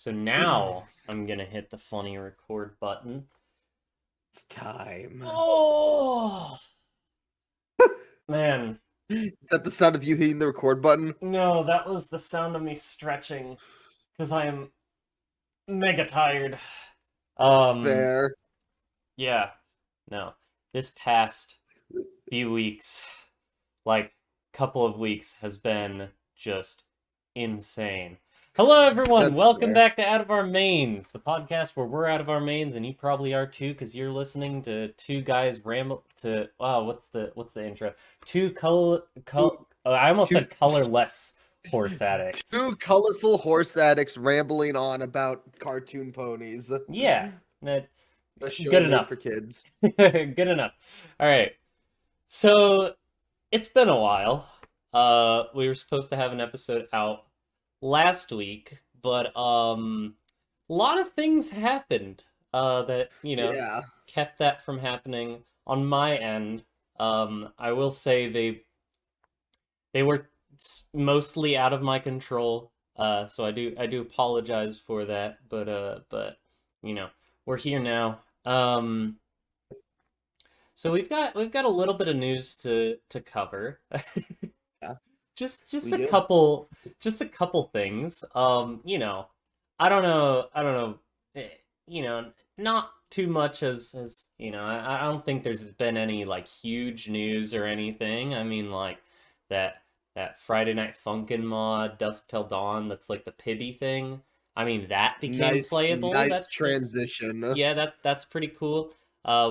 So now I'm gonna hit the funny record button. It's time. Oh man, Is that the sound of you hitting the record button? no, that was the sound of me stretching because I am mega tired. Um, Fair. yeah, no, this past few weeks, like couple of weeks, has been just insane. Hello, everyone. That's Welcome fair. back to Out of Our Mains, the podcast where we're out of our mains, and you probably are too, because you're listening to two guys ramble to. Wow, what's the intro? I almost Two, said colorless horse addicts. two colorful horse addicts rambling on about cartoon ponies. Yeah, that A show good made enough. for kids. Good enough. All right. So it's been a while. We were supposed to have an episode out last week, but a lot of things happened that, Yeah. kept that from happening on my end. I will say they were mostly out of my control. So I do apologize for that, but we're here now. So we've got a little bit of news to cover. Yeah. Just We a do. couple things. I don't know, not too much I don't think there's been any like huge news or anything. I mean, like that Friday Night Funkin' mod, Dusk Till Dawn, that's like the Pibby thing. I mean, that became Nice, playable. nice That's transition. yeah, that's pretty cool.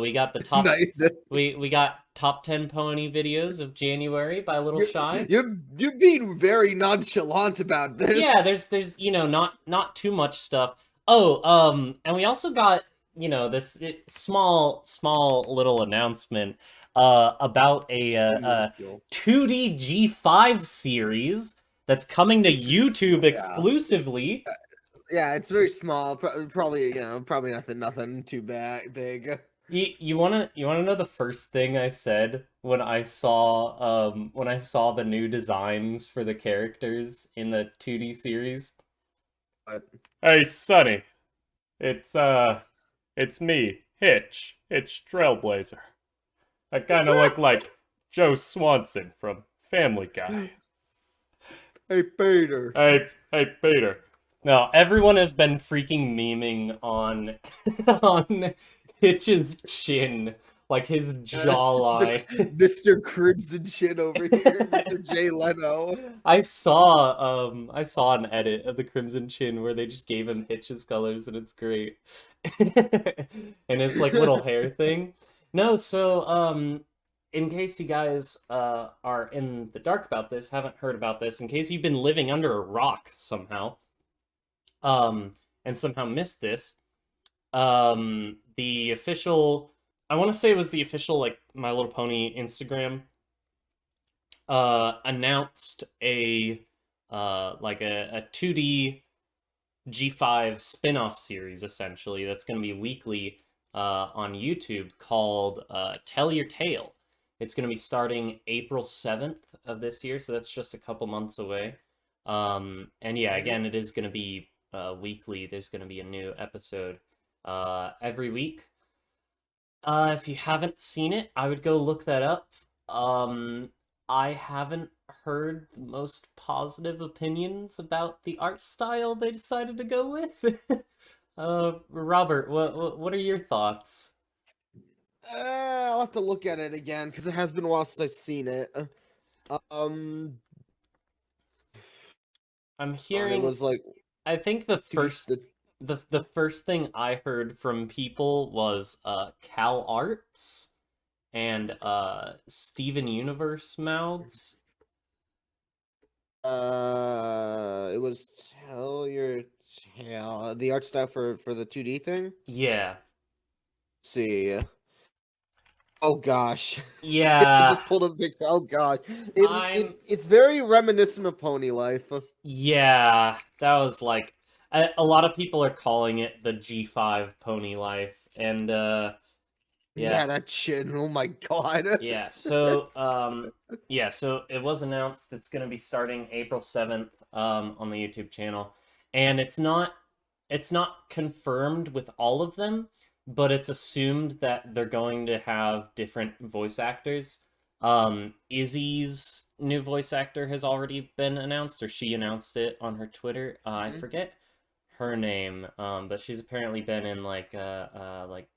We got the top Nice. we got top 10 pony videos of January by Little You're, Shy. you're being very nonchalant about Yeah, this. there's not too much stuff. Oh, and we also got, this small little announcement about a Minuscule. 2D G5 series that's coming to YouTube Yeah. exclusively. Yeah, it's very small. Probably, probably nothing too big. You wanna know the first thing I said when I saw the new designs for the characters in the 2D series? But Hey, Sonny, it's me, Hitch Trailblazer. I kind of look like Joe Swanson from Family Guy. hey, Peter. Hey, Peter. No, everyone has been freaking memeing on on Hitch's chin, like his jawline. Mr. Crimson Chin over here, Mr. Jay Leno. I saw an edit of the Crimson Chin where they just gave him Hitch's colors, and it's great. And his like little hair thing. No, so in case you guys are in the dark about this, haven't heard about this, in case you've been living under a rock somehow, and somehow missed this, the official, I want to say it was the official like My Little Pony Instagram, announced a 2D G5 spin-off series, essentially, that's going to be weekly on YouTube, called Tell Your Tale. It's going to be starting April 7th of this year, so that's just a couple months away. And yeah, again, it is going to be weekly. There's going to be a new episode every week. If you haven't seen it, I would go look that up. I haven't heard the most positive opinions about the art style they decided to go with. Robert, what are your thoughts? I'll have to look at it again because it has been a while since I've seen it. Um, I'm it hearing, was like I think the 2D first the first thing I heard from people was Cal Arts and Steven Universe mouths. It was Tell Your Tale. The art style for the 2D thing. Yeah. See. Oh gosh. I Yeah. just pulled a picture. Oh god. It's very reminiscent of Pony Life. Yeah, that was like a lot of people are calling it the G5 Pony Life, and Yeah, yeah, that chin. Oh my god. yeah. So it was announced it's going to be starting April 7th on the YouTube channel, and it's not confirmed with all of them, but it's assumed that they're going to have different voice actors. Izzy's new voice actor has already been announced, or she announced it on her Twitter. I Mhm. forget her name, but she's apparently been in like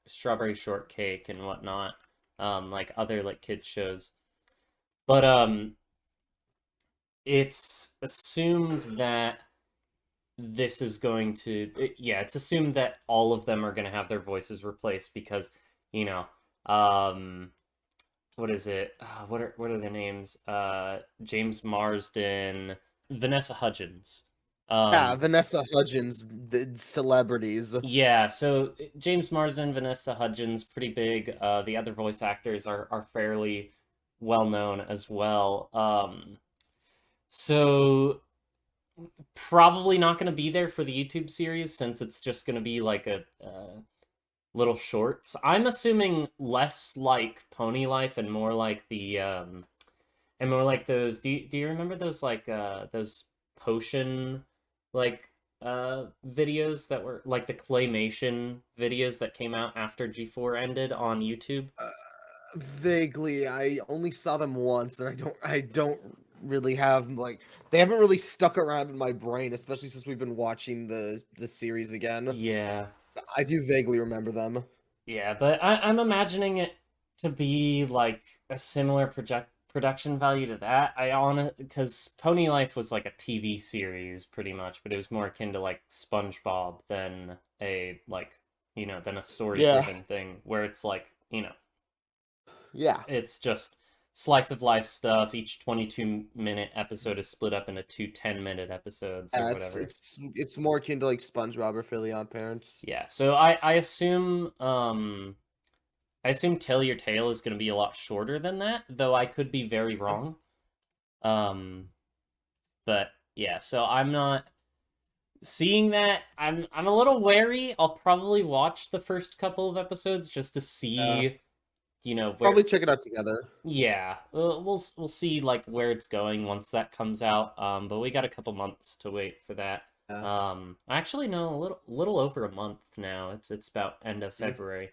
Strawberry Shortcake and whatnot, like other like kids shows. But it's assumed that this is going to yeah, it's assumed that all of them are going to have their voices replaced because, you know, um what is it? What are their names? James Marsden, Vanessa Hudgens. Yeah, Um Vanessa Hudgens, the celebrities. yeah, so James Marsden, Vanessa Hudgens, pretty big. The other voice actors are fairly well known as well. So probably not going to be there for the YouTube series since it's just going to be like a little shorts. I'm assuming less like Pony Life and more like the and more like those. Do you remember those potion like videos that were like the claymation videos that came out after G4 ended on YouTube? Uh, Vaguely, I only saw them once, and I don't really have like they haven't really stuck around in my brain, especially since we've been watching the series again. Yeah. I do vaguely remember them. Yeah, but I'm imagining it to be like a similar production value to that. I on because Pony Life was like a TV series pretty much, but it was more akin to like SpongeBob than a like than a story Yeah, driven thing where it's like yeah. it's just slice of life stuff. Each 22-minute episode is split up into two 10-minute episodes or It's whatever. it's it's more akin to like SpongeBob or Philly Odd Parents. Yeah, so I assume Tell Your Tale is going to be a lot shorter than that, though I could be very wrong. Um, but yeah, so I'm not seeing that. I'm a little wary. I'll probably watch the first couple of episodes just to see, where. Probably check it out together. Yeah, we'll see like where it's going once that comes out. But we got a couple months to wait for that. Yeah. Actually, no, a little over a month now. It's about end of Mhm. February.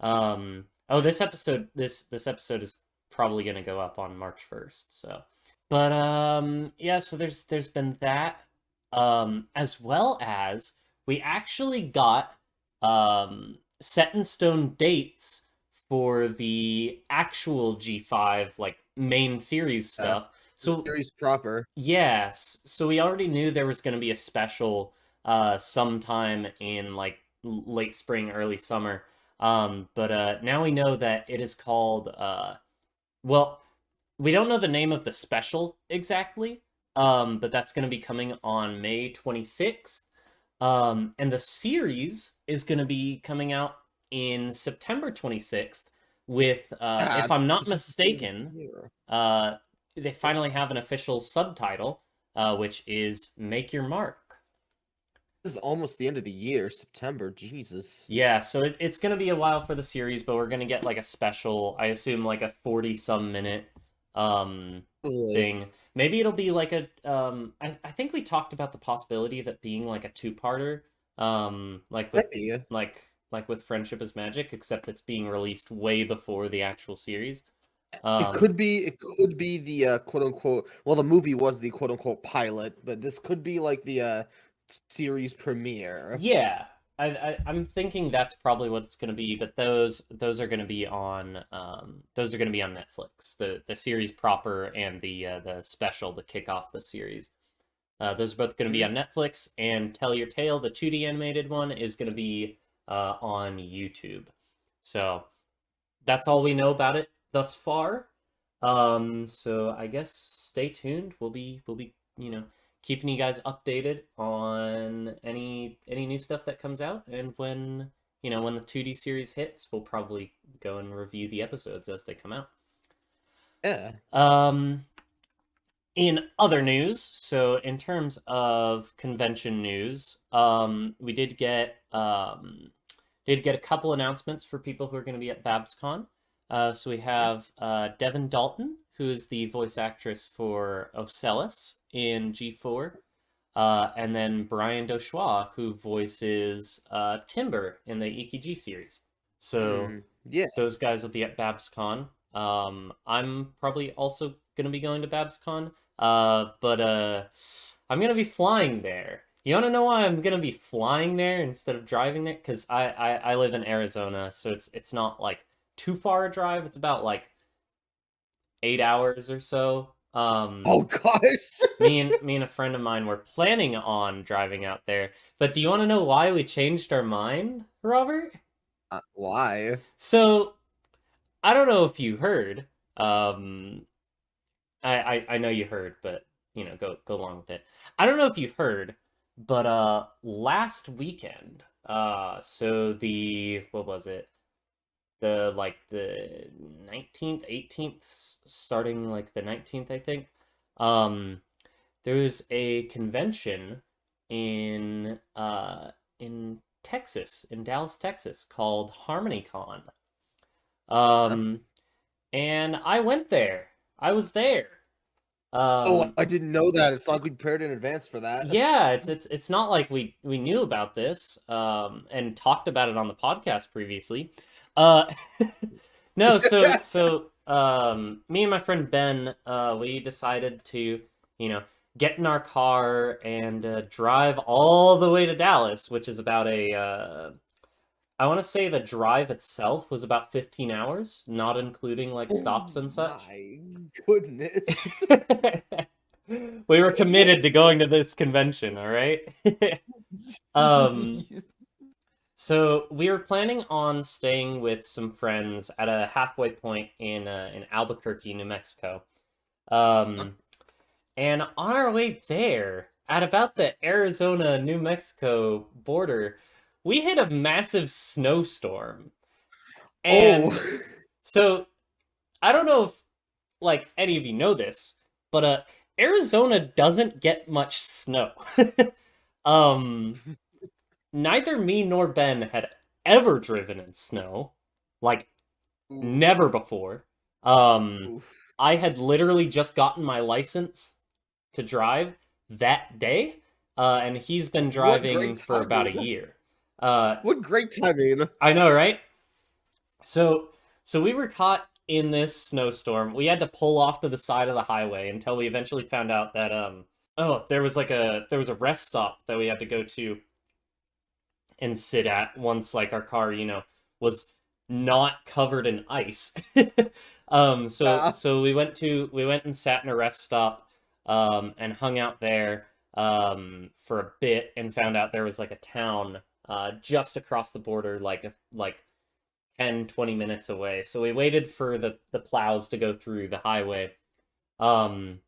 Oh, this episode is probably gonna go up on March 1st, so. But yeah, so there's been that. As well as we actually got set in stone dates for the actual G5 like main series Yeah. stuff. The So series proper. yes, so we already knew there was going to be a special sometime in like late spring, early summer. But now we know that it is called well, we don't know the name of the special exactly. But that's going to be coming on May 26th. And the series is going to be coming out in September 26th with Yeah, if I'm not this was the end of the mistaken, year. uh they finally have an official subtitle, which is Make Your Mark. This is almost the end of the year, September. Jesus. Yeah, so it's going to be a while for the series, but we're going to get like a special, I assume like a 40 some minute um Really? thing. Maybe it'll be like a I think we talked about the possibility of it being like a two-parter, like with Maybe. like with Friendship is Magic, except it's being released way before the actual series. It Um could be. It could be the quote unquote. Well, the movie was the quote unquote pilot, but this could be like the series premiere. Yeah, I'm thinking that's probably what it's going to be, but those are going to be on Netflix. The series proper and the special to kick off the series. Those are both going to be Mhm. on Netflix, and Tell Your Tale, the 2D animated one, is going to be on YouTube. So that's all we know about it thus far. So I guess stay tuned. We'll be keeping you guys updated on any new stuff that comes out, and when the 2D series hits, we'll probably go and review the episodes as they come out. Yeah. Um, in other news, so in terms of convention news, we did get a couple announcements for people who are going to be at BabsCon. So we have Devin Dalton, who is the voice actress for Ocelus in G4. and then Brian Dochois, who voices Timber in the EKG series. So Yeah. those guys will be at BabsCon. I'm probably also gonna be going to BabsCon, but I'm gonna be flying there. You wanna know why I'm gonna be flying there instead of driving there? Because I live in Arizona, so it's not like too far a drive. It's about like 8 hours or so. Oh gosh. Me and a friend of mine were planning on driving out there. But do you want to know why we changed our mind, Robert? Why? So I don't know if you heard. Um, I know you heard, but go along with it. I don't know if you heard, but last weekend, so the what was it? The 19th, 18th, starting like the 19th, I think. Um, there's a convention in Texas, in Dallas, Texas, called Harmonycon. Huh? Um, and I went there. I was there. Oh, Um, I didn't know that. It's not like we prepared in advance for that. yeah, it's not like we knew about this and talked about it on the podcast previously. Uh, no, me and my friend Ben, we decided to, get in our car and drive all the way to Dallas, which is about I want to say the drive itself was about 15 hours, not including like stops Oh and such. my goodness. We were committed to going to this convention, all right? um, Jeez. so we were planning on staying with some friends at a halfway point in Albuquerque, New Mexico. Um, and on our way there, at about the Arizona New Mexico border, we hit a massive snowstorm. Oh. And so I don't know if like any of you know this, but Arizona doesn't get much snow. um Neither me nor Ben had ever driven in snow, like Oof. never before. Um Oof. I had literally just gotten my license to drive that day, and he's been What driving great for about a timing. year. Uh What great timing. I know, right? So we were caught in this snowstorm. We had to pull off to the side of the highway until we eventually found out that there was a rest stop that we had to go to and sit at once like our car, was not covered in ice. Yeah. So we went and sat in a rest stop and hung out there for a bit and found out there was like a town just across the border like 10, 20 minutes away. So we waited for the plows to go through the highway. Um,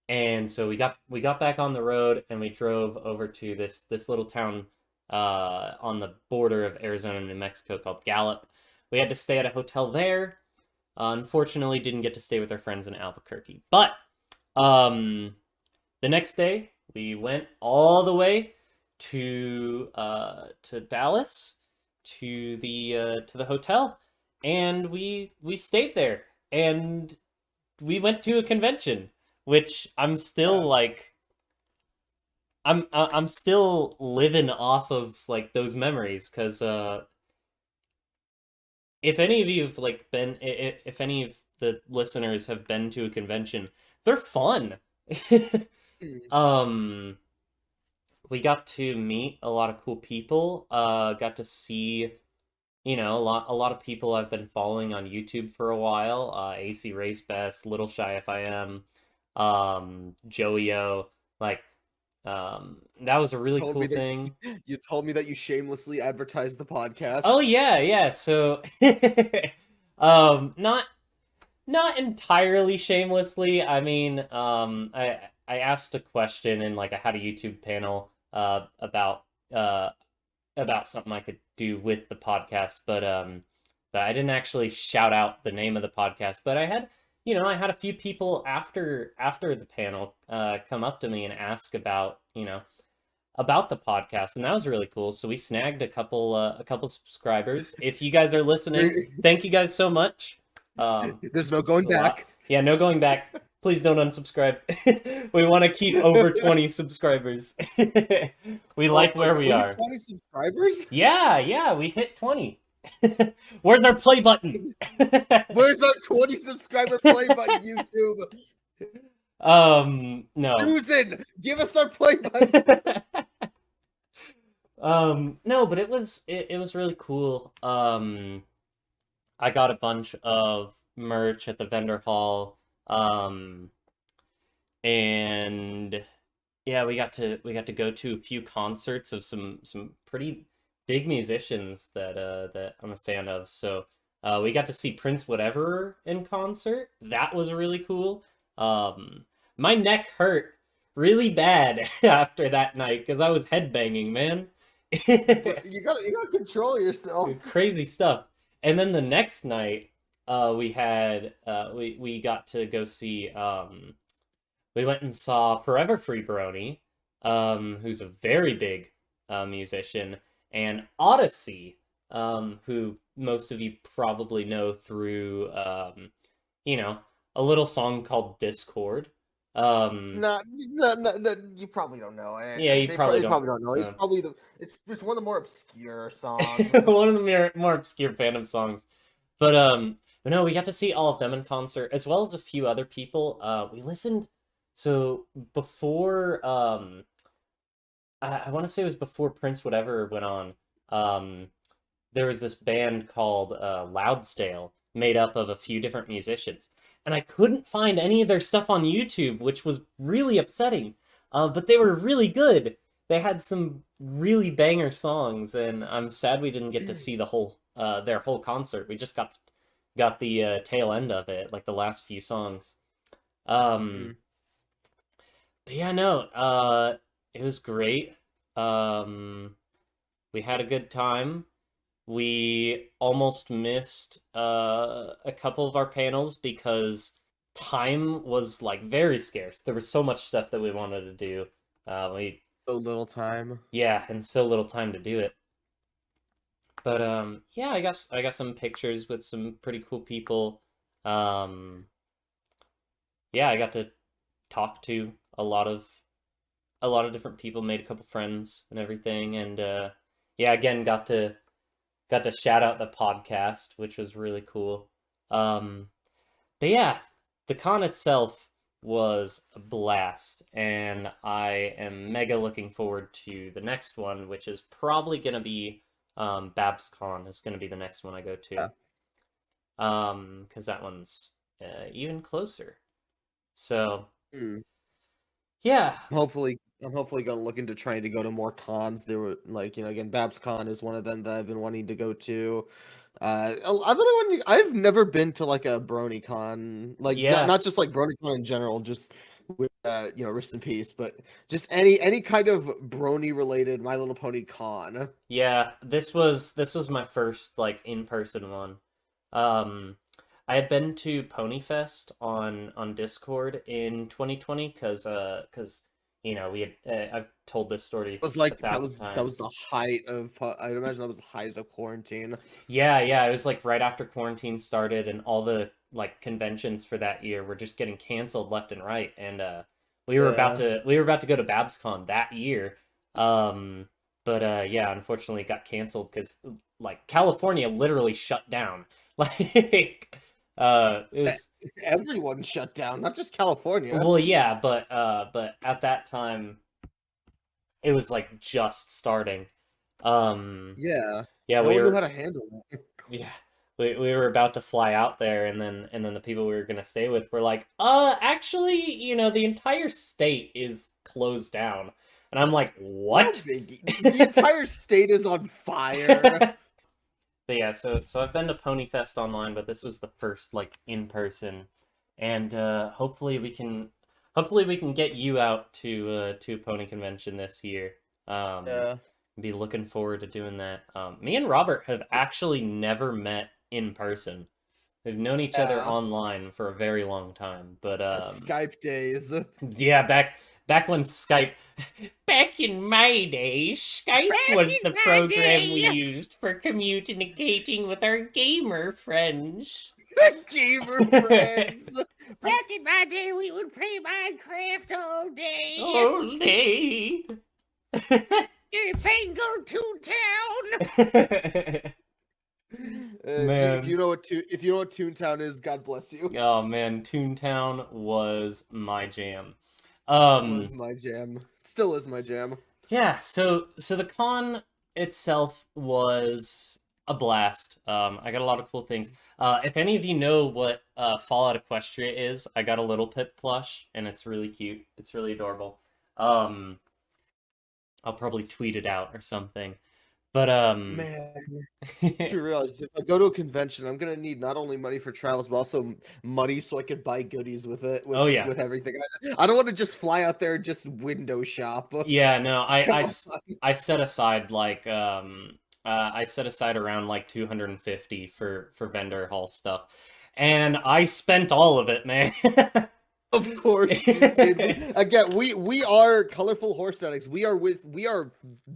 and so we got back on the road and we drove over to this little town on the border of Arizona and New Mexico called Gallup. We had to stay at a hotel there. Unfortunately, didn't get to stay with our friends in Albuquerque. But um, the next day, we went all the way to Dallas to the hotel, and we stayed there, and we went to a convention, which I'm still Yeah. like I'm still living off of like those memories because if any of you have like been if any of the listeners have been to a convention, they're fun. Mm. um we got to meet a lot of cool people, got to see a lot of people I've been following on YouTube for a while. AC Race Best, Little Shy If I Am, Joey-O. Like, that was a really Told cool me that thing. you told me that you shamelessly advertised the Oh podcast. yeah, yeah. So, not entirely shamelessly. I mean, I asked a question in like I had a YouTube panel uh about something I could do with the podcast, but I didn't actually shout out the name of the podcast. But I had a few people after the panel come up to me and ask about the podcast, and that was really cool. So we snagged a couple subscribers. If you guys are listening, thank you guys so much. There's no going It's a lot. back. Yeah, no going back. Please don't unsubscribe. We want to keep over 20 subscribers. We Oh like my where god, we we hit are. 20 subscribers? Yeah, we hit 20. Where's our play button? Where's our 20 subscriber play button, YouTube? No. Susan, give us our play button. No, but it was really cool. I got a bunch of merch at the vendor hall. And yeah, we got to go to a few concerts of some pretty big musicians that I'm a fan of. So we got to see Prince Whatever in concert. That was really cool. My neck hurt really bad after that night because I was headbanging, man. You gotta control yourself. Crazy stuff. And then the next night, we got to go see we went and saw Forever Free Brony, who's a very big musician, and Odyssey, who most of you probably know through you know, a little song called Discord. No, you probably don't know it. Yeah, you They probably probably don't. don't know. It's probably it's one of the more obscure songs. One of the more obscure Phantom songs. But no, we got to see all of them in concert, as well as a few other people. We listened. So before, I want to say it was before Prince Whatever went on. There was this band called Loudsdale, made up of a few different musicians, and I couldn't find any of their stuff on YouTube, which was really upsetting. But they were really good. They had some really banger songs, and I'm sad we didn't get to see their whole concert. We just got the tail end of it, like the last few songs. But yeah, no, it was great. We had a good time. We almost missed a couple of our panels because time was like very scarce. There was so much stuff that we wanted to do. We So little time. Yeah, and so little time to do it. But yeah, I got some pictures with some pretty cool people. Yeah, I got to talk to a lot of different people, made a couple friends and everything, and yeah, again got to shout out the podcast, which was really cool. But yeah, the con itself was a blast, and I am mega looking forward to the next one, which is probably gonna be BabsCon is gonna be the next one I go to. Yeah. Because that one's even closer. So Hmm. yeah, I'm hopefully gonna look into trying to go to more cons. There were again, BabsCon is one of them that I've been wanting to go to. I've never been to like a BronyCon, like yeah, not just like BronyCon in general, just with rest in peace, but just any kind of brony related My Little Pony con. yeah. This was my first like in-person one. Um, I had been to Ponyfest on Discord in 2020 because we had I've told this story It was a like thousand that was the times. height of I'd imagine that was the height of quarantine. Yeah, it was like right after quarantine started and all the like conventions for that year were just getting canceled left and right, and Yeah. we were about to go to BabsCon that year. Um, but yeah, unfortunately it got canceled because like California literally shut down. Like it E- was Everyone shut down, not just California. well, yeah, but at that time it was like just starting. Um, Yeah. yeah, No one knew how to handle it. yeah, we were about to fly out there, and then the people we were gonna stay with were like, actually, the entire state is closed down, and I'm like, No what? biggie. The entire state is on fire. But yeah, so I've been to Ponyfest online, but this was the first like in person, and hopefully we can get you out to a pony convention this year. Yeah. Be looking forward to doing that. Me and Robert have actually never met in person. We've known each other Yeah. online for a very long time, but The Skype days. yeah, back when Skype, back in my days, Skype Back was in the my program we day. used for communicating with our gamer friends. Gamer friends. Back in my day, we would play Minecraft all day. All day. Fango Toontown. If Man. you know what Toontown is, God bless you. Oh man, Toontown was my jam. Was my jam. Still is my jam. Yeah, so the con itself was a blast. I got a lot of cool things. If any of you know what Fallout Equestria is, I got a little Pip plush, and it's really cute. It's really adorable. I'll probably tweet it out or something. But Man, you realize if I go to a convention, I'm gonna need not only money for travels, but also money so I could buy goodies with it. With, Oh, yeah. with everything. I don't want to just fly out there and just window shop. yeah, no, Come on. I set aside like I set aside around like 250 for vendor hall stuff, and I spent all of it, man. Of course, you did. Again, we are colorful horse addicts. We are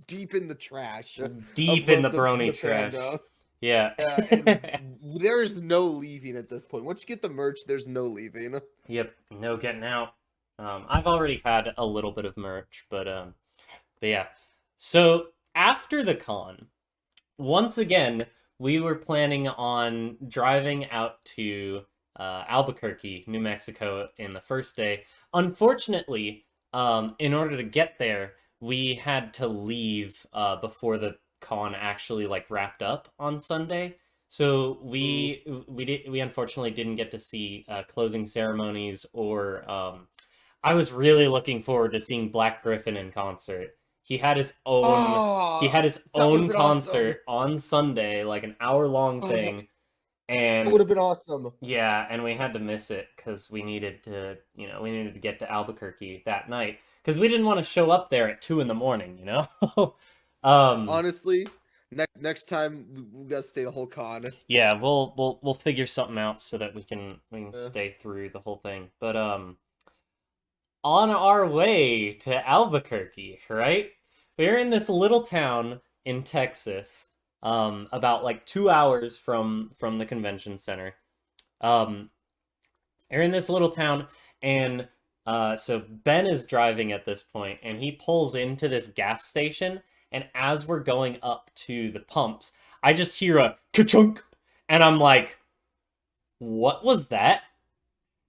deep in the trash. Deep of in the brony trash. fandom. Yeah. And there's no leaving at this point. Once you get the merch, there's no leaving. Yep, no getting out. I've already had a little bit of merch, but yeah. So after the con, once again, we were planning on driving out to Albuquerque, New Mexico, in the first day. Unfortunately, in order to get there, we had to leave before the con actually like wrapped up on Sunday. So we unfortunately didn't get to see closing ceremonies or I was really looking forward to seeing Black Griffin in concert. He had his own concert on Sunday, like an hour-long thing. And that would have been awesome. Yeah, and we had to miss it because we needed to get to Albuquerque that night because we didn't want to show up there at 2 a.m. Honestly, next time we gotta stay the whole con. Yeah, we'll figure something out so that we can stay through the whole thing. But on our way to Albuquerque, right? We're in this little town in Texas. About like 2 hours from the convention center. We're in this little town, and so Ben is driving at this point, and he pulls into this gas station, and as we're going up to the pumps, I just hear a ka-chunk, and I'm like, what was that?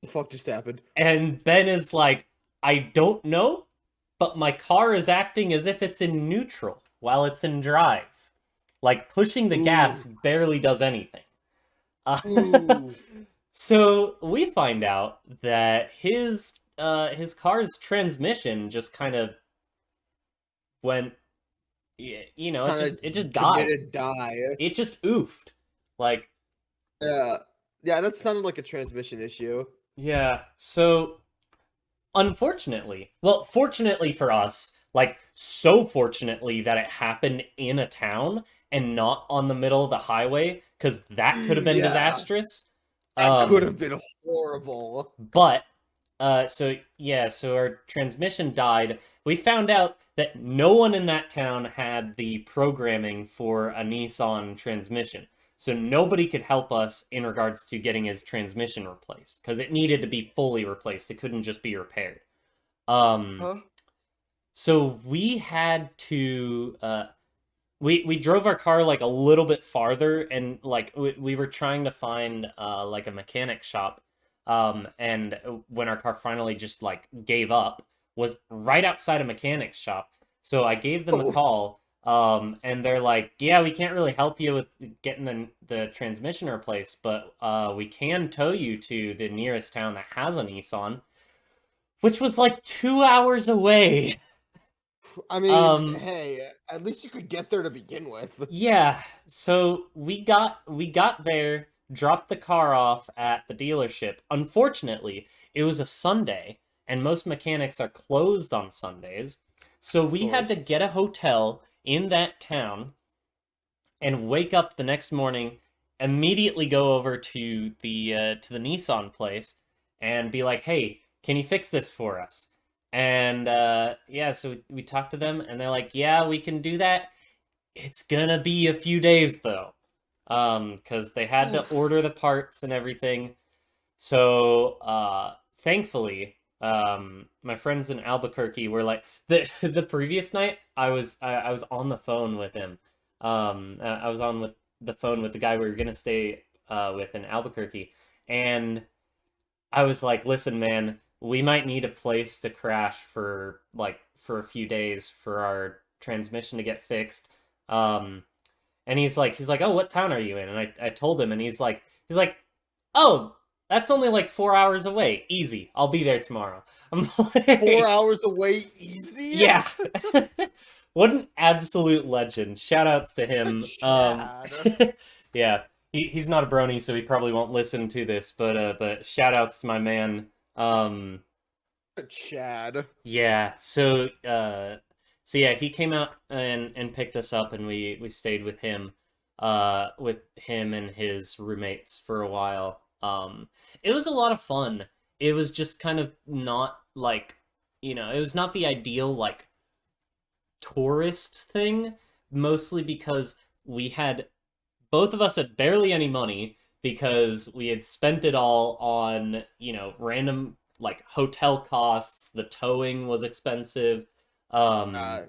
The fuck just happened? And Ben is like, I don't know, but my car is acting as if it's in neutral while it's in drive. Like, pushing the gas barely does anything. So we find out that his car's transmission just kind of went, it just died. It just oofed. Like, yeah, that sounded like a transmission issue. Yeah, so unfortunately, well, fortunately for us, like, so fortunately that it happened in a town and not on the middle of the highway, because that could have been disastrous. That could have been horrible. But, so our transmission died. We found out that no one in that town had the programming for a Nissan transmission. So nobody could help us in regards to getting his transmission replaced, because it needed to be fully replaced. It couldn't just be repaired. So we had to... We drove our car like a little bit farther, and like we were trying to find like a mechanic shop, and when our car finally just like gave up, was right outside a mechanic's shop. So I gave them a call, and they're like, "Yeah, we can't really help you with getting the transmission replaced, but we can tow you to the nearest town that has a Nissan," which was like 2 hours away. I mean, hey, at least you could get there to begin with. Yeah, so we got there, dropped the car off at the dealership. Unfortunately, it was a Sunday, and most mechanics are closed on Sundays. So we had to get a hotel in that town and wake up the next morning, immediately go over to the Nissan place and be like, "Hey, can you fix this for us?" And so we talked to them, and they're like, "Yeah, we can do that. It's gonna be a few days though," because they had to order the parts and everything. So thankfully, my friends in Albuquerque were like the previous night I was on the phone with him. I was on with the phone with the guy we were gonna stay with in Albuquerque, and I was like, listen, man, we might need a place to crash for for a few days for our transmission to get fixed. Um, and he's like, oh, what town are you in? And I told him, and he's like, oh, that's only like 4 hours away. Easy. I'll be there tomorrow. I'm 4 hours away, easy. yeah. What an absolute legend. Shout outs to him. Chad. Yeah. He's not a brony, so he probably won't listen to this, but shout outs to my man. Um Chad. yeah, so yeah, he came out and picked us up, and we stayed with him and his roommates for a while. It was a lot of fun. It was just kind of not like, it was not the ideal like tourist thing, mostly because we had both of us had barely any money because we had spent it all on, random like hotel costs. The towing was expensive. Um, Uh,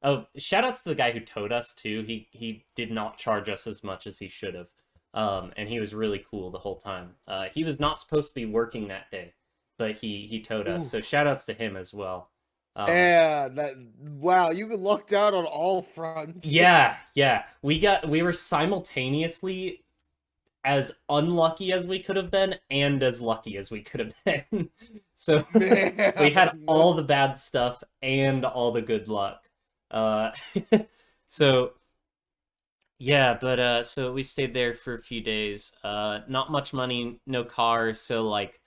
oh, shout outs to the guy who towed us too. He did not charge us as much as he should have. And he was really cool the whole time. He was not supposed to be working that day, but he towed us. ooh. So shout outs to him as well. Um, Yeah, that wow, you lucked out on all fronts. yeah. We were simultaneously as unlucky as we could have been and as lucky as we could have been. So we had Man. all the bad stuff and all the good luck. Uh, so yeah, but so we stayed there for a few days. Not much money, no car, so like,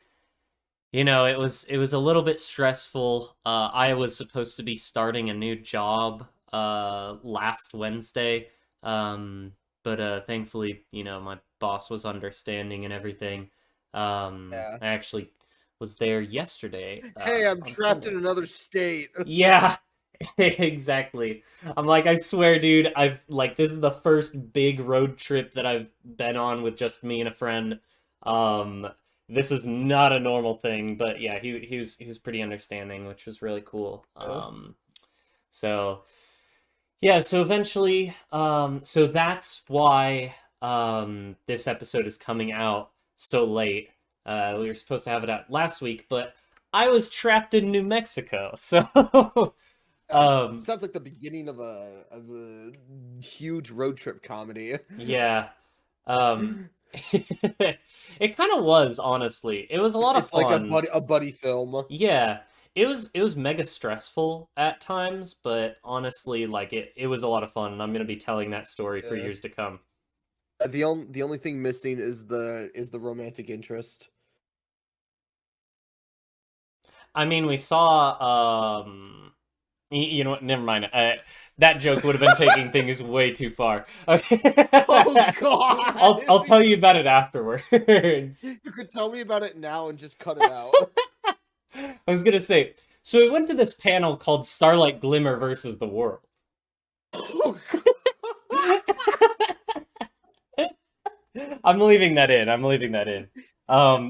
it was a little bit stressful. I was supposed to be starting a new job last Wednesday. But thankfully, my boss was understanding and everything. Yeah. I actually was there yesterday Hey, I'm on trapped Sunday. in another state. Yeah, exactly. I'm like, I swear, dude, this is the first big road trip that I've been on with just me and a friend. Um, this is not a normal thing, but yeah, he was pretty understanding, which was really cool. So yeah, so eventually, so that's why this episode is coming out so late. We were supposed to have it out last week, but I was trapped in New Mexico, so Sounds like the beginning of a huge road trip comedy. yeah. It kind of was, honestly. It was a lot of It's like a fun. buddy film. Yeah. It was mega stressful at times, but honestly, like it was a lot of fun, and I'm gonna be telling that story for Yeah. years to come. The only thing missing is the romantic interest. I mean, we saw you know what, never mind. That joke would have been taking things way too far. Okay. Oh God! I'll tell you about it afterwards. You could tell me about it now and just cut it out. I was gonna say, so we went to this panel called Starlight Glimmer versus the World. Oh I'm leaving that in. I'm leaving that in.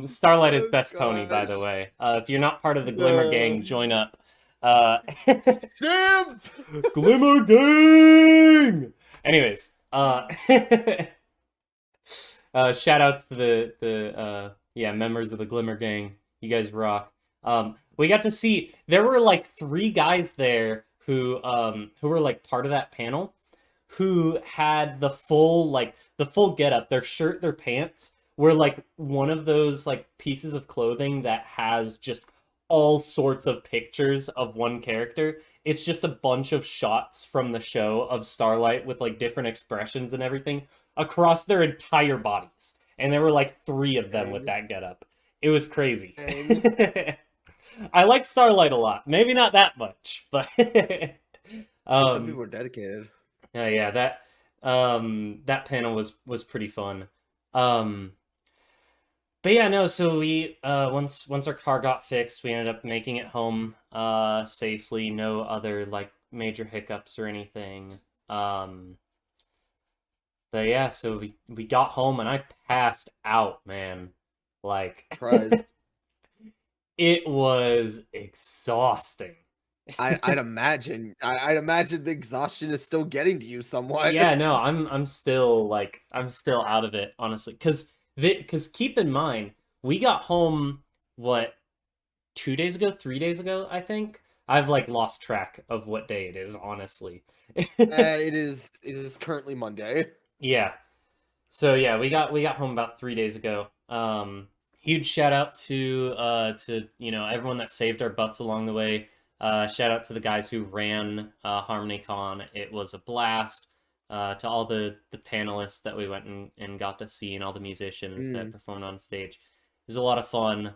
Starlight is Oh, best pony, by the gosh. way. If you're not part of the Glimmer gang, No. join up. Uh, Simp! Glimmer gang. Anyways, shout outs to the members of the Glimmer gang. You guys rock. We got to see there were like three guys there who were like part of that panel who had the full getup. Their shirt, their pants were like one of those like pieces of clothing that has just all sorts of pictures of one character. It's just a bunch of shots from the show of Starlight with like different expressions and everything across their entire bodies. And there were like three of them with Dang. that getup. It was crazy. Dang. I like Starlight a lot. Maybe not that much, but Some um people are dedicated. yeah, that panel was pretty fun. Um but yeah, no, so we once our car got fixed, we ended up making it home safely, no other like major hiccups or anything. Um but yeah, so we got home and I passed out, man. Like, Surprised. it was exhausting. I'd imagine. I'd imagine the exhaustion is still getting to you somewhat. Yeah, no, I'm still like I'm still out of it, honestly. Cause keep in mind, we got home what 2 days ago, 3 days ago, I think. I've like lost track of what day it is, honestly. It is. It is currently Monday. Yeah. So yeah, we got home about 3 days ago. Huge shout out to everyone that saved our butts along the way. Shout out to the guys who ran Harmonycon. It was a blast. To all the panelists that we went and got to see, and all the musicians that performed on stage. It was a lot of fun.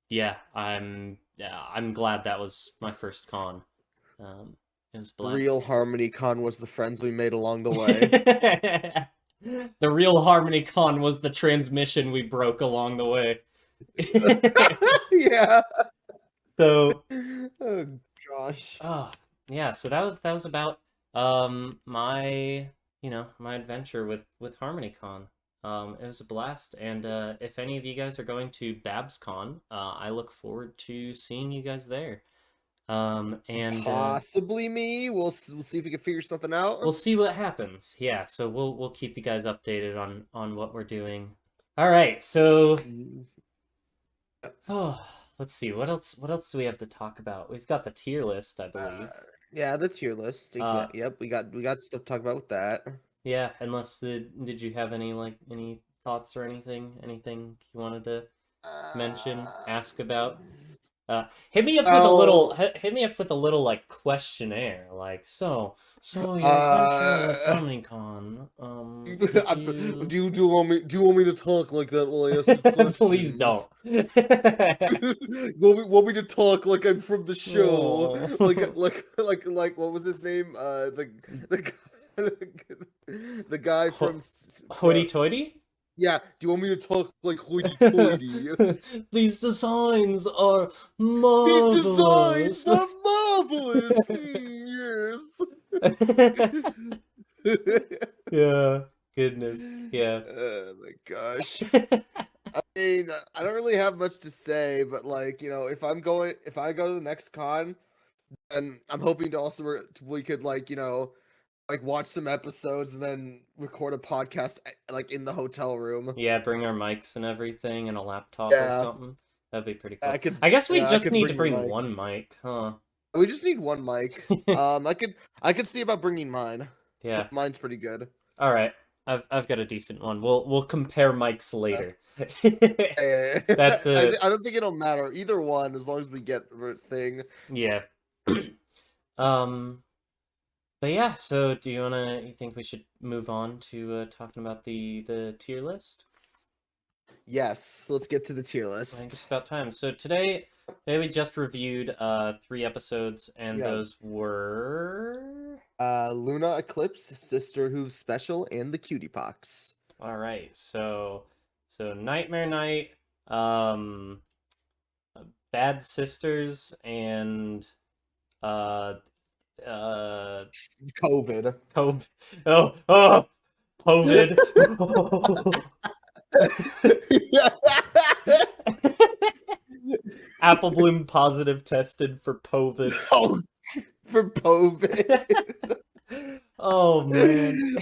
Yeah, I'm glad that was my first con. It was blast. Real Harmonycon was the friends we made along the way. The real Harmonycon was the transmission we broke along the way. Yeah. So, oh gosh. oh yeah, so that was about my my adventure with Harmonycon. It was a blast, and if any of you guys are going to BabsCon, I look forward to seeing you guys there. And Possibly me. We'll see if we can figure something out. we'll see what happens. Yeah, so we'll keep you guys updated on what we're doing. All right, so oh, let's see what else do we have to talk about? We've got the tier list, I believe. Yeah, the tier list. Yep, we got stuff to talk about with that. Yeah, unless did you have any any thoughts or anything you wanted to mention, ask about? Hit me up with a little hit me up with a little like questionnaire, like so your adventure with Harmonycon. Did you... Do you want me to talk like that while I ask you questions? Please don't. want me to talk like I'm from the show? Oh. Like what was his name? The guy from Hoity Toity? Yeah, do you want me to talk like hoity-toity? These designs are marvelous. These designs are marvelous. Yes. Yeah, goodness. Yeah. Oh my gosh. I mean, I don't really have much to say, but like, if I go to the next con, then I'm hoping to also we could like, like watch some episodes and then record a podcast like in the hotel room. Yeah, bring our mics and everything and a laptop or something. That'd be pretty cool. I guess we just need to bring one mic, huh? We just need one mic. I could see about bringing mine. Yeah, mine's pretty good. All right, I've got a decent one. We'll compare mics later. That's it. I don't think it'll matter either one as long as we get a thing. Yeah. But yeah, so you think we should move on to talking about the tier list? Yes, let's get to the tier list. I think it's about time. So today we just reviewed 3 episodes, and those were Luna Eclipsed, Sisterhooves Special, and the Cutie Pox. All right, so Nightmare Night, Bad Sisters, and COVID. Povid. Apple Bloom positive tested for Povid. Oh, for Povid. Oh man.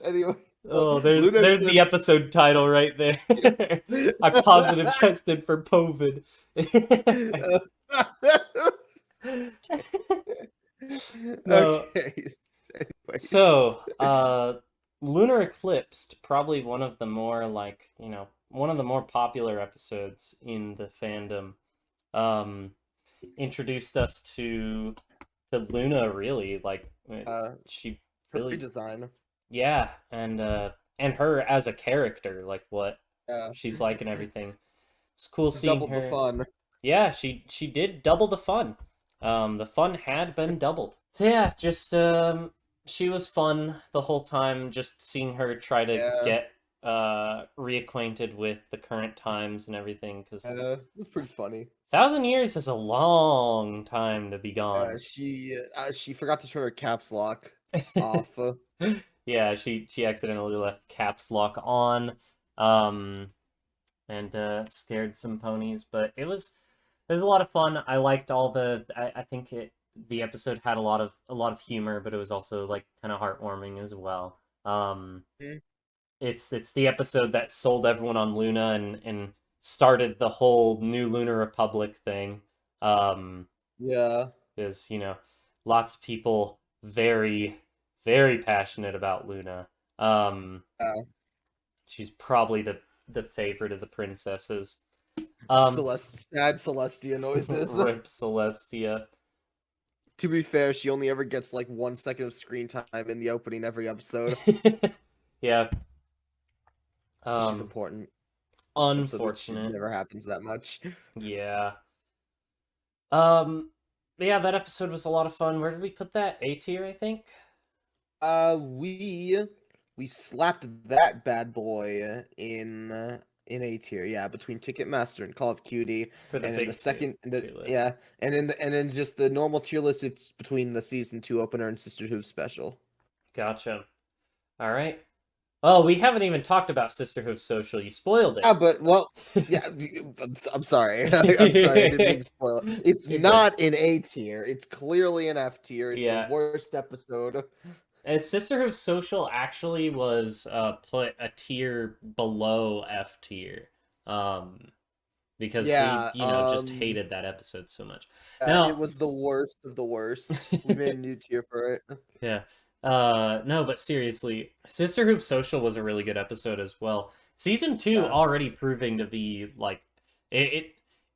Anyway. Oh, there's the episode title right there. I positive tested for Povid. No. Okay. So, Lunar Eclipsed, probably one of the more one of the more popular episodes in the fandom, introduced us to Luna, really, like she really design. Yeah, and her as a character, like what she's like and everything. It's cool seeing her. The fun. Yeah, she did double the fun. The fun had been doubled. So yeah, just she was fun the whole time. Just seeing her try to get reacquainted with the current times and everything, because it was pretty funny. 1,000 years is a long time to be gone. She forgot to turn her caps lock off. Yeah, she accidentally left caps lock on, um, and scared some ponies. But it was a lot of fun. I liked all the. I think the episode had a lot of humor, but it was also like kind of heartwarming as well. Mhm. It's the episode that sold everyone on Luna and started the whole new Lunar Republic thing. Um, Yeah. is lots of people very passionate about Luna. Um, Uh, she's probably the favorite of the princesses. Um, Sad Celestia noises. Rip Celestia. To be fair, she only ever gets like 1 second of screen time in the opening every episode. Yeah. She's Um, important. Episode which unfortunate. never happens that much. Yeah. Um, yeah, that episode was a lot of fun. Where did we put that? A tier, I think. We slapped that bad boy in A tier, yeah, between Ticketmaster and Call of Cutie, For the and in the big two second, tier list. yeah, and then just the normal tier list, it's between the season 2 opener and Sisterhooves special. Gotcha. All right. Oh, we haven't even talked about Sisterhood Social. You spoiled Yeah, it. but well, yeah, I'm sorry, I'm sorry, I didn't mean to spoil it. It's You're good. not in A tier. It's clearly an F tier. It's the Yeah. worst episode. And Sisterhood Social actually was put a tier below F tier. Um, because we, Yeah, just hated that episode so much. it Now, was the worst of the worst. We made a new tier for it. yeah. No, but seriously, Sisterhood Social was a really good episode as well. Season 2 Yeah, already proving to be like it it,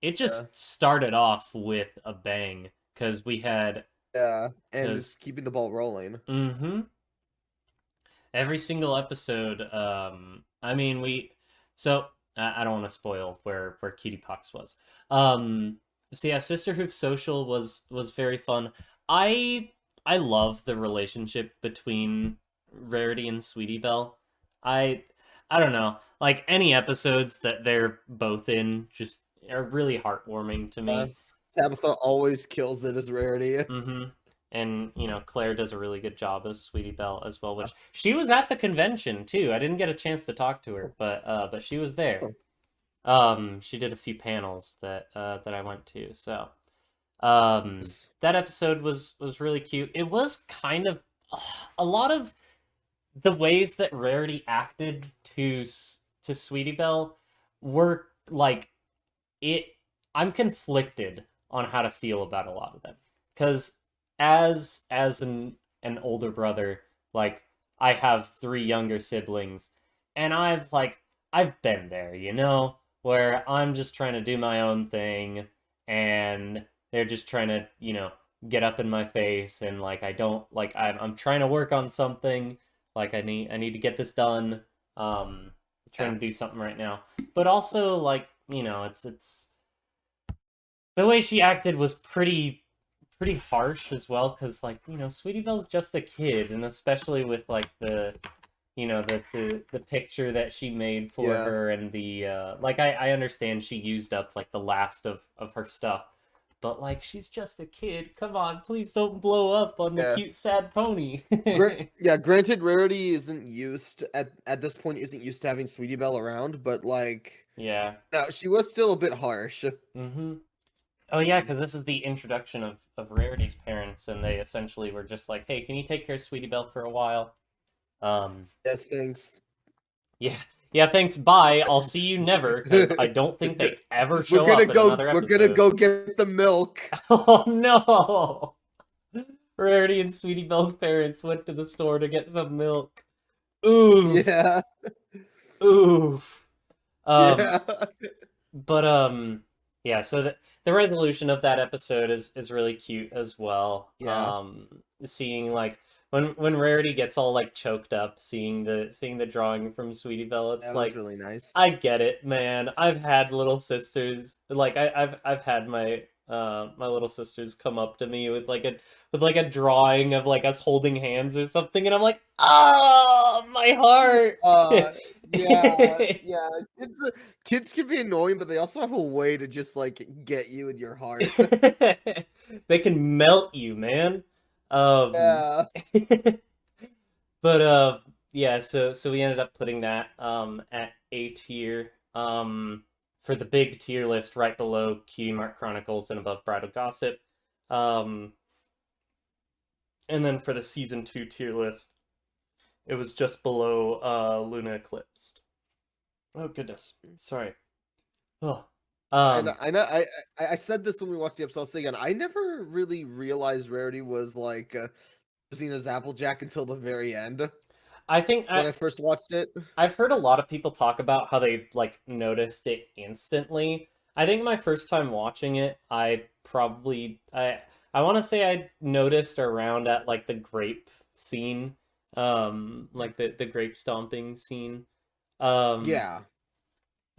it yeah. just started off with a bang because we had Yeah, and because just keeping the ball rolling. every single episode. I mean, so I don't want to spoil where Cutie Pox was. Um, so yeah, Sisterhood Social was very fun. I I love the relationship between Rarity and Sweetie Belle. I I don't know, like any episodes that they're both in just are really heartwarming to Uh, me. Tabitha always kills it as Rarity. Mm-hmm. And Claire does a really good job as Sweetie Belle as well, which she was at the convention too. I didn't get a chance to talk to her, but she was there. Oh, She did a few panels that I went to. So that episode was really cute. It was kind of a lot of the ways that Rarity acted to Sweetie Belle were like it. I'm conflicted on how to feel about a lot of them because as an older brother, like I have three younger siblings, and I've been there, where I'm just trying to do my own thing, and they're just trying to get up in my face, and like I don't like I'm trying to work on something, like I need to get this done, trying yeah, to do something right now, but also like it's the way she acted was pretty harsh as well because like Sweetie Belle's just a kid, and especially with like the picture that she made for yeah, her, and the like I understand she used up like the last of her stuff, but like she's just a kid, come on, please don't blow up on the yeah. cute sad pony. Yeah, granted, Rarity isn't used at this point isn't used to having Sweetie Belle around, but like, Yeah. no, she was still a bit harsh. Mm-hmm. Oh yeah, because this is the introduction of Rarity's parents, and they essentially were just like, "Hey, can you take care of Sweetie Belle for a while?" Um, Yes, thanks. yeah, yeah, thanks, bye. I'll see you never, because I don't think they ever We're show gonna up in go. another We're gonna episode. go get the milk. Oh no! Rarity and Sweetie Belle's parents went to the store to get some milk. Oof, Yeah, oof. Um, yeah, but yeah. So the resolution of that episode is really cute as well. yeah. Seeing like when Rarity gets all like choked up, seeing the drawing from Sweetie Belle, it's That was like really nice. I get it, man. I've had little sisters. Like I've had my little sisters come up to me with like a drawing of like us holding hands or something, and I'm like, oh, my heart. Uh, yeah, yeah. Kids can be annoying, but they also have a way to just like get you in your heart. They can melt you, man. Um, Yeah, But yeah, so we ended up putting that at A tier. For the big tier list right below Cutie Mark Chronicles and above Bridal Gossip. Um and then for the season 2 tier list, it was just below Luna Eclipsed. Oh goodness. Sorry. Oh. And Um I know I said this when we watched the episode. I was saying I never really realized Rarity was like Xena's Applejack until the very end I think when I first watched it. I've heard a lot of people talk about how they like noticed it instantly. I think my first time watching it, I want to say I noticed around at like the grape scene, like the grape stomping scene, um, Yeah,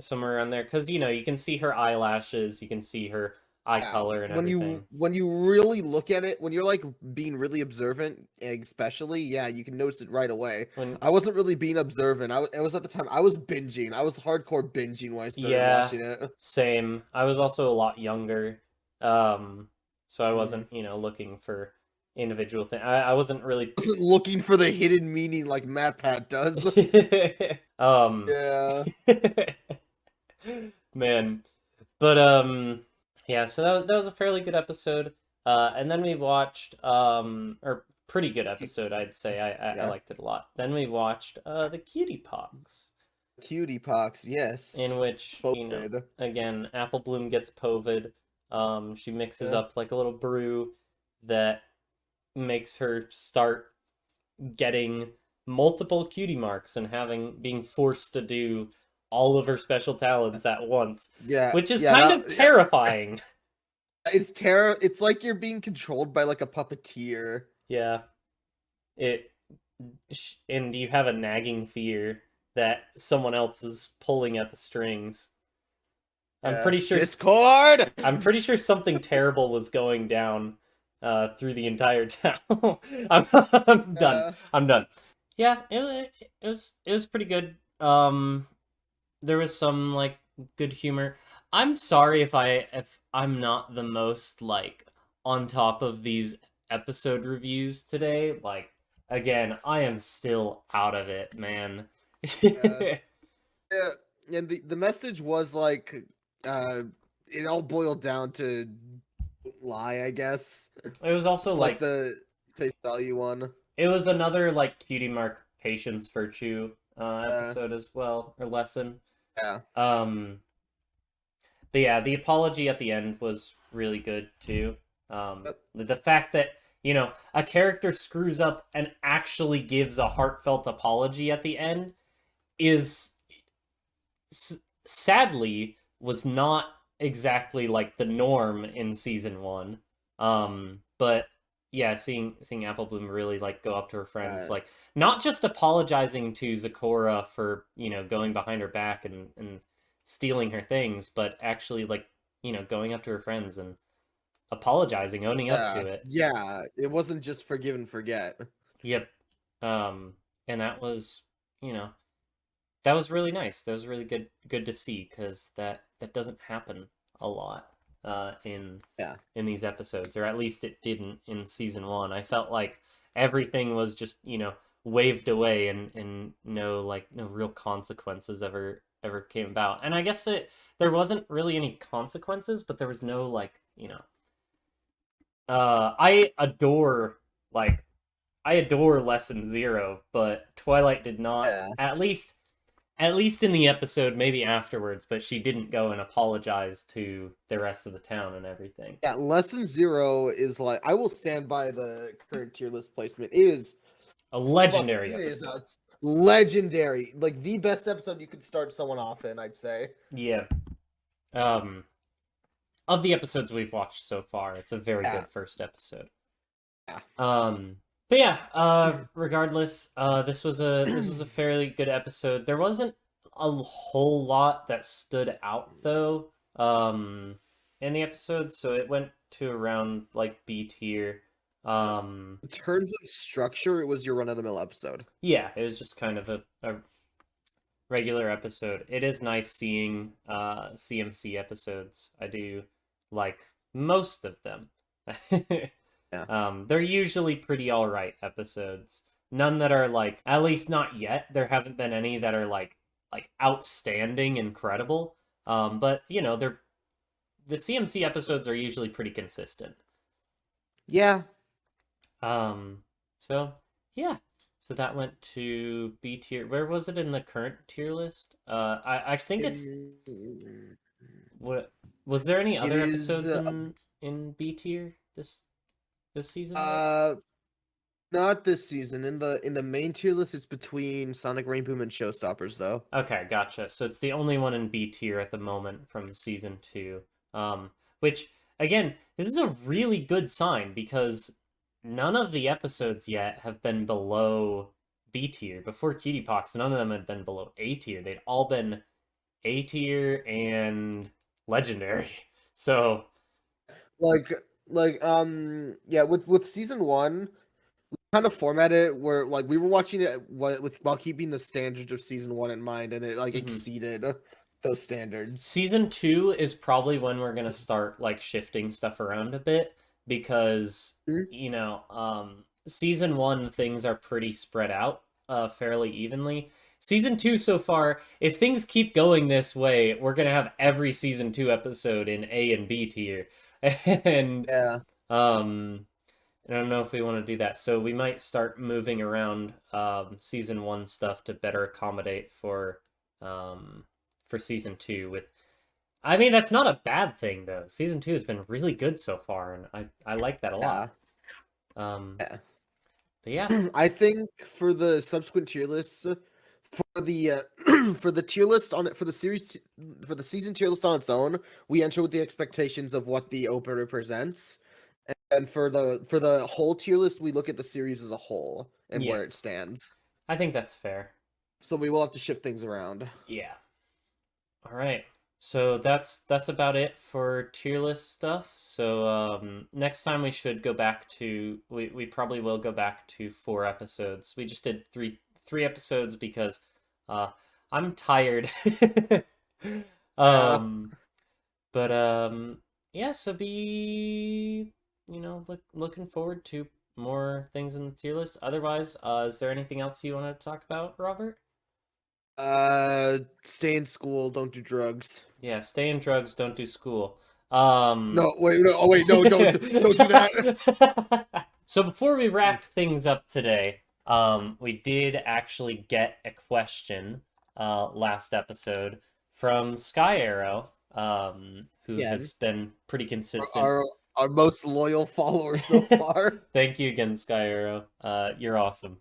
somewhere around there, because you can see her eyelashes, you can see her eye yeah. color and everything. When you really look at it, when you're like being really observant, especially, yeah, you can notice it right away. When I wasn't really being observant. It was at the time I was binging. I was hardcore binging when I started Yeah, watching it. same. I was also a lot younger, um, so I Mm. wasn't, looking for individual things. I wasn't really, Wasn't looking for the hidden meaning like MatPat does. um, Yeah. man. But yeah. So that was a fairly good episode. And then we watched or pretty good episode, I'd say. I Yeah. liked it a lot. Then we watched the Cutie Pox, Cutie Pox, in yes. which, Povid. again, Apple Bloom gets Povid. She mixes Yeah. up like a little brew that makes her start getting multiple cutie marks and being forced to do all of her special talents at once, Yeah. which is Yeah, kind of yeah. terrifying. It's terror. It's like you're being controlled by like a puppeteer. Yeah, it and you have a nagging fear that someone else is pulling at the strings. I'm Yeah. pretty sure Discord. I'm pretty sure something terrible was going down through the entire town. I'm done. Yeah. I'm done. Yeah, it was pretty good. There was some like good humor. I'm sorry if I'm not the most like on top of these episode reviews today. Like again, I am still out of it, man. Yeah. Yeah. And the message was like, uh, it all boiled down to lie, I guess. It was also It's like like the face value one. it was another like cutie mark patience virtue Uh, episode as well, or lesson. yeah. Um but yeah, the apology at the end was really good too. The fact that, a character screws up and actually gives a heartfelt apology at the end is sadly was not exactly like the norm in season 1. But yeah, seeing Apple Bloom really like go up to her friends, Uh, like not just apologizing to Zakora for, going behind her back and stealing her things, but actually like, going up to her friends and apologizing, owning up yeah. to it. Yeah. It wasn't just forgive and forget. Yep. And that was, you know, that was really nice. That was really good to see, because that doesn't happen a lot in Yeah. these episodes, or at least it didn't in season 1. I felt like everything was just, waved away, and no real consequences ever came about. And I guess there wasn't really any consequences, but there was no like, like I adore Lesson Zero, but Twilight did not. Yeah. At least in the episode, maybe afterwards, but she didn't go and apologize to the rest of the town and everything. Yeah. Lesson Zero is like, I will stand by the current tier list placement. It is A legendary it is episode. legendary. Like the best episode you could start someone off in, I'd say. Yeah. Um, of the episodes we've watched so far, it's a very Yeah. good first episode. Yeah. But yeah, regardless, this was a fairly good episode. There wasn't a whole lot that stood out though, in the episode, so it went to around like B tier. In terms of structure, it was your run of the mill episode. Yeah, it was just kind of a regular episode. It is nice seeing CMC episodes. I do like most of them. Yeah. They're usually pretty all right episodes. none that are like, at least not yet. There haven't been any that are like outstanding, incredible. But you know, they're the CMC episodes are usually pretty consistent. Yeah. Um, so yeah, so that went to B tier. Where was it in the current tier list? I think it's In- what was there any It other is episodes in B tier this season yet? uh not this season. In the main tier list, it's between Sonic Rain Boom and Showstoppers, though. Okay, gotcha. So it's the only one in B tier at the moment from season two. Which again, this is a really good sign because none of the episodes yet have been below B tier. Before Cutie Pox, none of them had been below A tier. They'd all been A tier and legendary. So Like yeah, with season one, kind of formatted it where like we were watching it while keeping the standards of season one in mind, and it like mhm. exceeded those standards. Season two is probably when we're gonna start like shifting stuff around a bit because Mhm. you know, season one things are pretty spread out fairly evenly. Season two so far, if things keep going this way, we're gonna have every season two episode in A and B tier. And Yeah. um I don't know if we want to do that. So we might start moving around season one stuff to better accommodate for season two with I mean, that's not a bad thing though. Season two has been really good so far, and I like that a lot. Yeah. Um, Yeah. but yeah, I think for the subsequent tier lists, for the for the tier list on it for the series for the season tier list on its own, we enter with the expectations of what the open represents, and for the whole tier list, we look at the series as a whole and yeah, where it stands. I think that's fair. So we will have to shift things around. Yeah. All right. So that's about it for tier list stuff. So next time we should go back to we probably will go back to 4 episodes. We just did three episodes because uh I'm tired. Yeah. um But yeah, so be looking forward to more things in the tier list. Otherwise, is there anything else you want to talk about, Robert? Stay in school. Don't do drugs. Yeah, stay in drugs, don't do school. No, wait, no, oh wait, no, don't do that. So before we wrap things up today, we did actually get a question last episode from Sky Arrow, who Again, has been pretty consistent. our most loyal follower so far. Thank you again, Sky Arrow. You're awesome.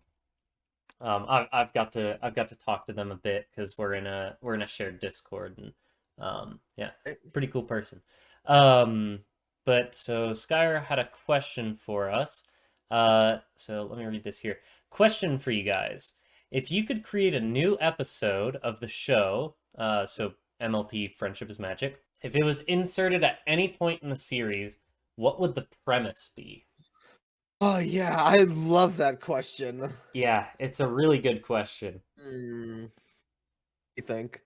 I've got to talk to them a bit because we're in a shared Discord and yeah, pretty cool person. Um, but so Skyra had a question for us. So let me read this here. Question for you guys: if you could create a new episode of the show, so MLP Friendship is Magic, if it was inserted at any point in the series, what would the premise be? Oh yeah, I love that question. Yeah, it's a really good question. Hmm, you think?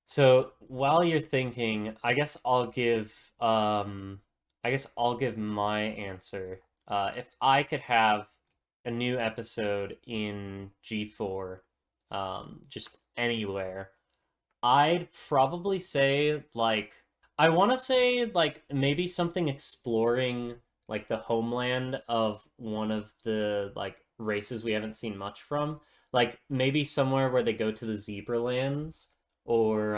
So while you're thinking, I guess I'll give my answer. If I could have a new episode in G4, just anywhere, I'd probably say like I want to say like maybe something exploring like the homeland of one of the like races we haven't seen much from. Like maybe somewhere where they go to the zebra lands or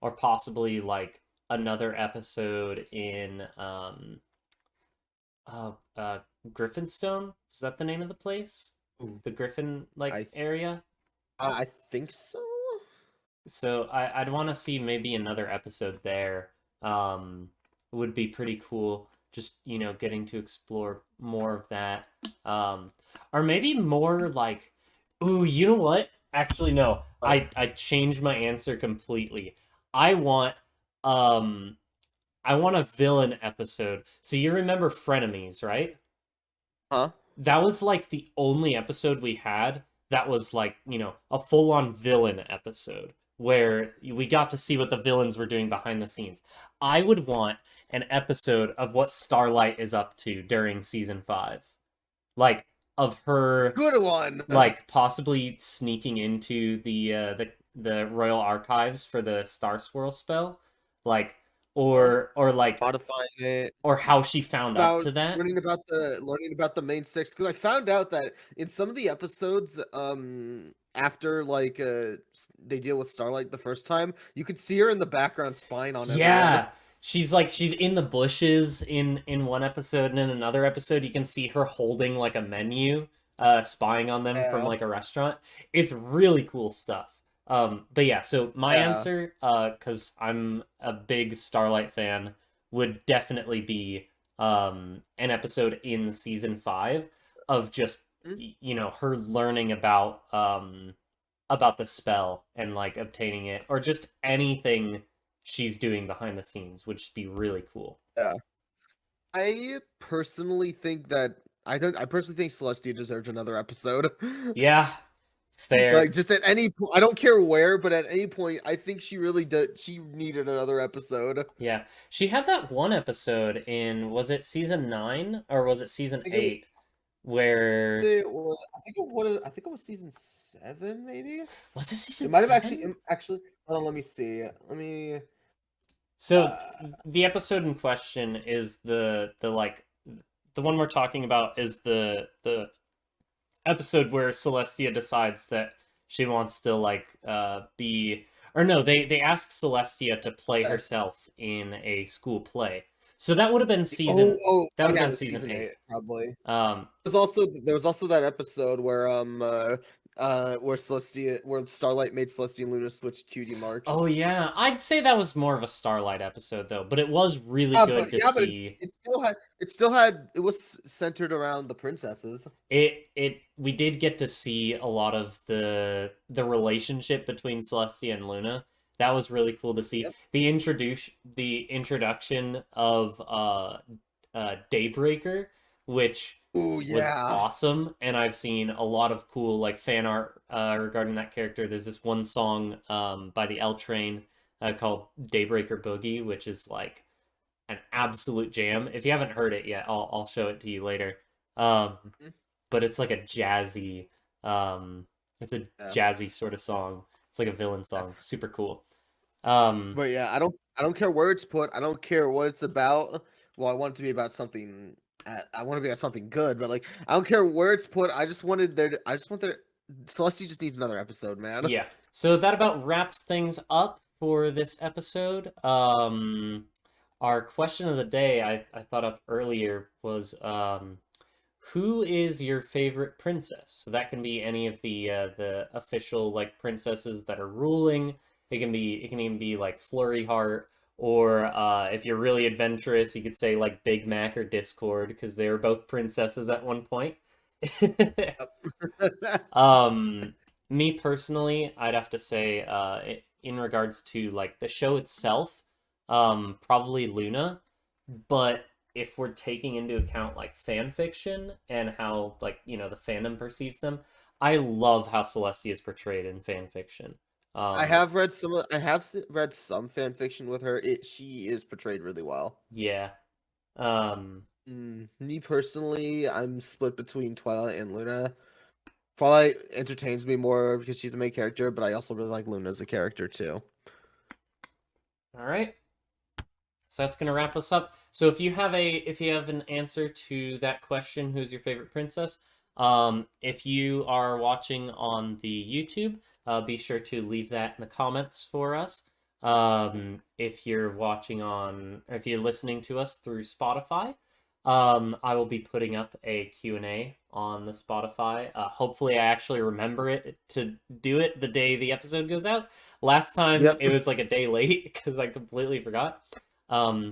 or possibly like another episode in uh uh Griffinstone. Is that the name of the place? Ooh, The Griffin like I area? I think so. So I'd want to see maybe another episode there. Um, would be pretty cool. Just, you know, getting to explore more of that. Um, or maybe more like, ooh, you know what? Actually, no. But I changed my answer completely. I want um I want a villain episode. So you remember Frenemies, right? huh? That was like the only episode we had that was like, you know, a full-on villain episode where we got to see what the villains were doing behind the scenes. I would want an episode of what Starlight is up to during season 5. Like of her Good one. like possibly sneaking into the Royal Archives for the Star Swirl spell, like or like Modifying it. or how she found up About to that. learning about the main six, because I found out that in some of the episodes, after like they deal with Starlight the first time, you could see her in the background spying on everyone. Yeah. She's in the bushes in one episode, and in another episode you can see her holding like a menu, spying on them from Yeah, like a restaurant. It's really cool stuff. But yeah, so my yeah. answer, because I'm a big Starlight fan, would definitely be an episode in season 5 of just Mm. her learning about the spell and like obtaining it, or just anything she's doing behind the scenes would just be really cool. Yeah. I personally think that I personally think Celestia deserves another episode. Yeah, Like fair. just at any point, I don't care where, but at any point, I think she really did. She needed another episode. Yeah, she had that one episode in, was it season 9 or was it season I think it was. 8, where Well, I think it was season 7, maybe. was it It season might have actually. 7? Hold on, let me see. Let me. So Uh, the episode in question is the like the one we're talking about is the episode where Celestia decides that she wants to like be, or no, they ask Celestia to play uh, herself in a school play. So that would have been oh, oh, that would have yeah, been the season season 8 8. probably. Um There was also that episode where Starlight made Celestia and Luna switch cutie oh marks. yeah, I'd say that was more of a Starlight episode though, but it was really Yeah, good but to yeah, but see. it was centered around the princesses. We did get to see a lot of the relationship between Celestia and Luna. That was really cool to see. Yep. The introduction of Daybreaker, which Oh was yeah. awesome, and I've seen a lot of cool like fan art regarding that character. There's this one song by the L Train called Daybreaker Boogie, which is like an absolute jam. If you haven't heard it yet, I'll show it to you later. Um, Mhm. but it's like a jazzy, it's a Yeah. jazzy sort of song. It's like a villain Yeah. song. Super cool. Um, But yeah, I don't care where it's put. I don't care what it's about. Well, I want it to be about something. I want to be about something good, but like I don't care where it's put. I just want there. Celestia just needs another episode, man. yeah. So that about wraps things up for this episode. Our question of the day I thought up earlier was who is your favorite princess? So that can be any of the official like princesses that are ruling. It can even be like Flurry Heart, or if you're really adventurous, you could say like Big Mac or Discord because they were both princesses at one point. Um, Me personally, I'd have to say, in regards to like the show itself, probably Luna. But if we're taking into account like fan fiction and how like the fandom perceives them, I love how Celestia is portrayed in fan fiction. Um, Read some fan fiction with her. She is portrayed really well. yeah. Um, Me personally, I'm split between Twilight and Luna. Twilight entertains me more because she's the main character, but I also really like Luna as a character too. all right. So that's gonna wrap us up. So if you have an answer to that question, who's your favorite princess? If you are watching on the YouTube, be sure to leave that in the comments for us. If you're if you're listening to us through Spotify, I will be putting up a Q&A on the Spotify. Hopefully I actually remember it to do it the day the episode goes out. Last time Yep. it was like a day late because I completely forgot. Yeah.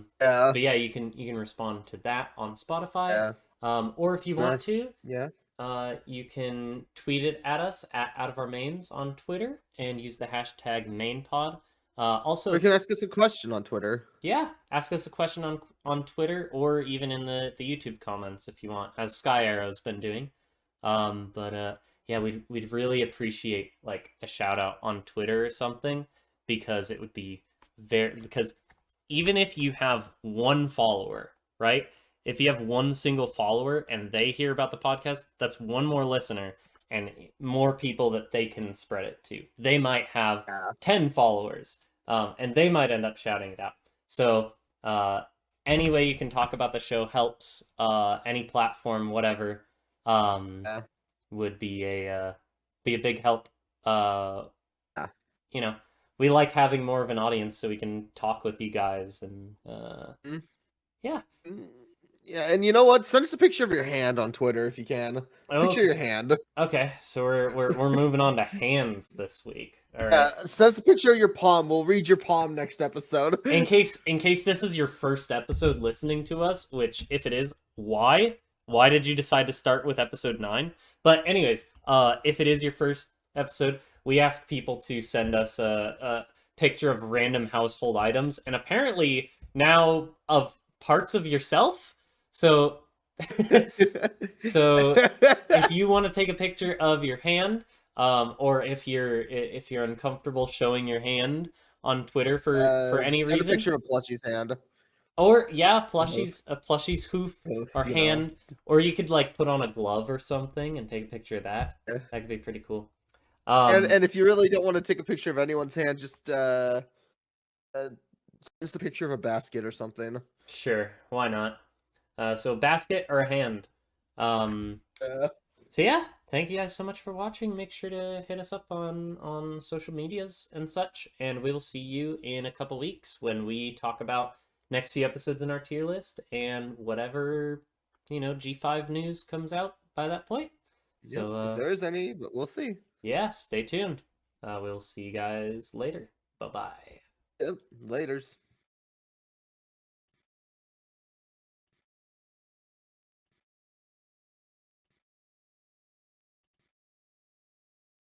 But yeah, you can respond to that on Spotify. Yeah. Or if you want Nice. to, Yeah. you can tweet it at us at Out of Our Mains on Twitter and use the hashtag MainPod. Or you Also, can ask us a question on Twitter. yeah, ask us a question on Twitter or even in the YouTube comments if you want, as Sky Arrow's been doing. But yeah, we'd really appreciate like a shout out on Twitter or something, because it would be very, because even if you have one follower, right? if you have one single follower and they hear about the podcast, that's one more listener and more people that they can spread it to. They might have Yeah. 10 followers, and they might end up shouting it out. So any way you can talk about the show helps. Any platform, whatever, Yeah. would be a big help. Yeah. You know, we like having more of an audience so we can talk with you guys and Mm. yeah. Yeah, and you know what? Send us a picture of your hand on Twitter if you can. Picture Okay. your hand. Okay, so we're moving on to hands this week. All right. Send us a picture of your palm. We'll read your palm next episode. In case this is your first episode listening to us, which if it is, why? Why did you decide to start with episode 9? But anyways, if it is your first episode, we ask people to send us a picture of random household items, and apparently now of parts of yourself. So so if you want to take a picture of your hand, or if you're uncomfortable showing your hand on Twitter for any Send a reason, picture of Plushie's hand. or yeah, Both, a plushie's hoof or you know. hand, or you could like put on a glove or something and take a picture of that. Yeah. That could be pretty cool. And if you really don't want to take a picture of anyone's hand, just a picture of a basket or something. Sure, why not? So basket or a hand. Uh, So yeah, thank you guys so much for watching. Make sure to hit us up on social medias and such, and we will see you in a couple weeks when we talk about next few episodes in our tier list and whatever, G5 news comes out by that point. yeah, So if there is any, but we'll see. yeah, stay tuned. We'll see you guys later. Bye-bye. Yep, laters.